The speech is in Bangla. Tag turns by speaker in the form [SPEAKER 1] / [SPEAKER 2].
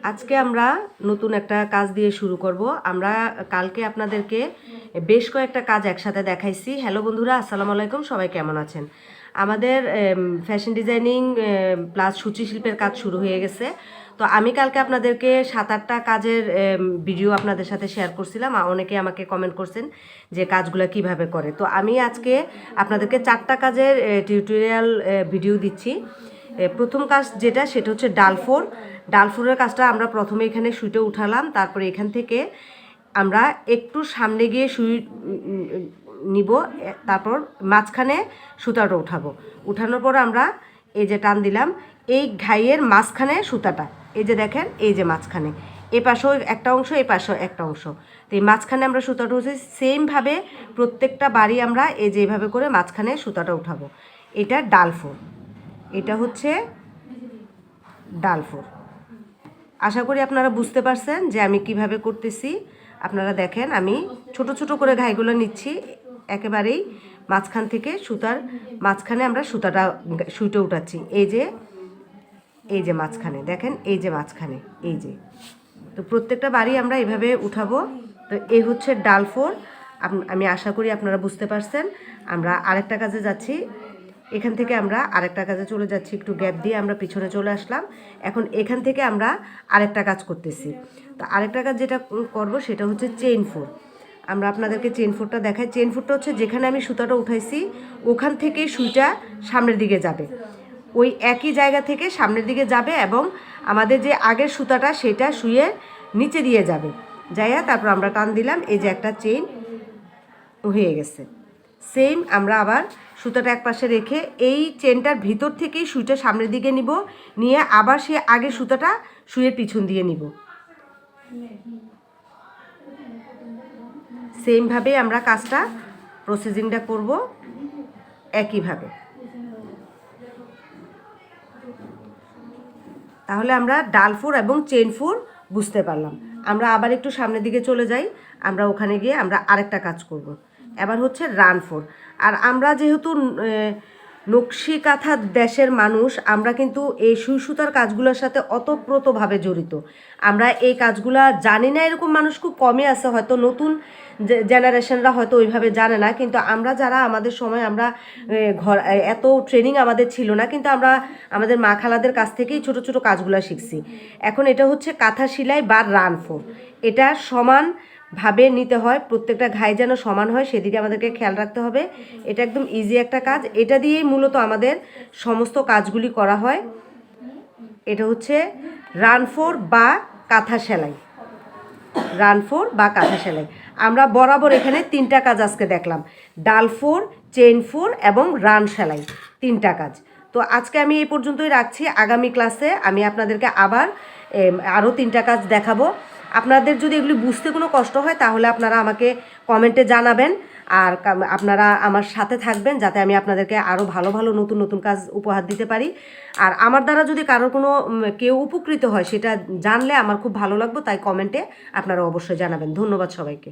[SPEAKER 1] আজকে আমরা নতুন একটা কাজ দিয়ে শুরু করব। আমরা কালকে আপনাদেরকে বেশ কয়েকটা কাজ একসাথে দেখাইছি। হ্যালো বন্ধুরা, আসসালামু আলাইকুম, সবাই কেমন আছেন? আমাদের ফ্যাশন ডিজাইনিং প্লাস সূচি শিল্পের কাজ শুরু হয়ে গেছে। তো আমি কালকে আপনাদেরকে 7-8টা কাজের ভিডিও আপনাদের সাথে শেয়ার করছিলাম। অনেকে আমাকে কমেন্ট করছেন যে কাজগুলো কিভাবে করে। তো আমি আজকে আপনাদেরকে 4টা কাজের টিউটোরিয়াল ভিডিও দিচ্ছি। প্রথম কাজ যেটা, সেটা হচ্ছে ডালফোরের কাজটা আমরা প্রথমে এখানে সুইটা উঠালাম। তারপরে এখান থেকে আমরা একটু সামনে গিয়ে সুই নিব, তারপর মাঝখানে সুতাটা উঠানোর পর আমরা এই যে টান দিলাম, এই ঘাইয়ের মাঝখানে সুতাটা, এই যে দেখেন, এই যে মাঝখানে এ পাশেও একটা অংশ, এই পাশেও একটা অংশ, তো এই মাঝখানে আমরা সুতাটা উঠেছি। সেমভাবে প্রত্যেকটা বাড়ি আমরা এই যে এইভাবে করে মাঝখানে সুতাটা উঠাবো। এটা ডালফোর, এটা হচ্ছে ডালফোর। আশা করি আপনারা বুঝতে পারছেন যে আমি কিভাবে করতেছি। আপনারা দেখেন, আমি ছোট ছোট করে ঘাইগুলো নিচ্ছি, একেবারেই মাঝখান থেকে সুতার মাঝখানে আমরা সুইটা উঠাচ্ছি। এই যে মাঝখানে দেখেন, এই যে মাঝখানে, এই যে, তো প্রত্যেকটা বাড়ি আমরা এইভাবে উঠাবো। তো এই হচ্ছে ডালফোর। আমি আশা করি আপনারা বুঝতে পারছেন। আমরা আরেকটা কাজে যাচ্ছি, এখান থেকে আমরা আরেকটা কাজে চলে যাচ্ছি, একটু গ্যাপ দিয়ে আমরা পিছনে চলে আসলাম। এখন এখান থেকে আমরা আরেকটা কাজ করতেছি। তো আরেকটা কাজ যেটা করব সেটা হচ্ছে চেইন ফোর। আমরা আপনাদেরকে চেইন ফোরটা দেখাই। চেইন ফোরটা হচ্ছে যেখানে আমি সুতাটা উঠাইছি ওখান থেকে সুইটা সামনের দিকে যাবে, ওই একই জায়গা থেকে সামনের দিকে যাবে, এবং আমাদের যে আগের সুতাটা সেটা সুইয়ের নিচে দিয়ে যাবে, যাইয়া তারপর আমরা টান দিলাম, এই যে একটা চেইন হয়ে গেছে। সেম আমরা আবার সুতাটা এক পাশে রেখে এই চেনটার ভিতর থেকেই সুইটা সামনের দিকে নিব, নিয়ে আবার সে আগে সুতাটা সুইয়ের পিছন দিয়ে নিব। সেমভাবে আমরা কাজটা প্রসেসিংটা করব একইভাবে। তাহলে আমরা ডালফোর এবং চেইন ফোর বুঝতে পারলাম। আমরা আবার একটু সামনের দিকে চলে যাই, আমরা ওখানে গিয়ে আমরা আরেকটা কাজ করব। এবার হচ্ছে রান ফোর। আর আমরা যেহেতু নকশি কাঁথা দেশের মানুষ, আমরা কিন্তু এই সুই সুতার কাজগুলোর সাথে অতপ্রতভাবে জড়িত। আমরা এই কাজগুলা জানি না, এরকম মানুষ খুব কমই আছে, হয়তো নতুন জেনারেশনরা হয়তো ওইভাবে জানে না। কিন্তু আমরা যারা, আমাদের সময় আমরা এত ট্রেনিং আমাদের ছিল না, কিন্তু আমরা আমাদের মা খালাদের কাছ থেকেই ছোট ছোট কাজগুলো শিখছি। এখন এটা হচ্ছে কাঁথা সেলাই বা রান ফোর। এটা সমানভাবে নিতে হয়, প্রত্যেকটা ঘাই যেন সমান হয় সেদিকে আমাদেরকে খেয়াল রাখতে হবে। এটা একদম ইজি একটা কাজ, এটা দিয়েই মূলত আমাদের সমস্ত কাজগুলি করা হয়। এটা হচ্ছে রান ফোর বা কাঁথা সেলাই। রান ফোর বা কাঁথা সেলাই আমরা বরাবর এখানে 3টা কাজ আজকে দেখলাম, ডাল ফোর, চেইন ফোর এবং রান সেলাই, 3টা কাজ। তো আজকে আমি এই পর্যন্তই রাখছি। আগামী ক্লাসে আমি আপনাদেরকে আবার আরও 3টা কাজ দেখাবো। আপনাদের যদি এগুলি বুঝতে কোনো কষ্ট হয় তাহলে আপনারা আমাকে কমেন্টে জানাবেন, আর আপনারা আমার সাথে থাকবেন যাতে আমি আপনাদেরকে আরও ভালো ভালো নতুন নতুন কাজ উপহার দিতে পারি। আর আমার দ্বারা যদি কারোর কোনো কেউ উপকৃত হয় সেটা জানলে আমার খুব ভালো লাগবে, তাই কমেন্টে আপনারা অবশ্যই জানাবেন। ধন্যবাদ সবাইকে।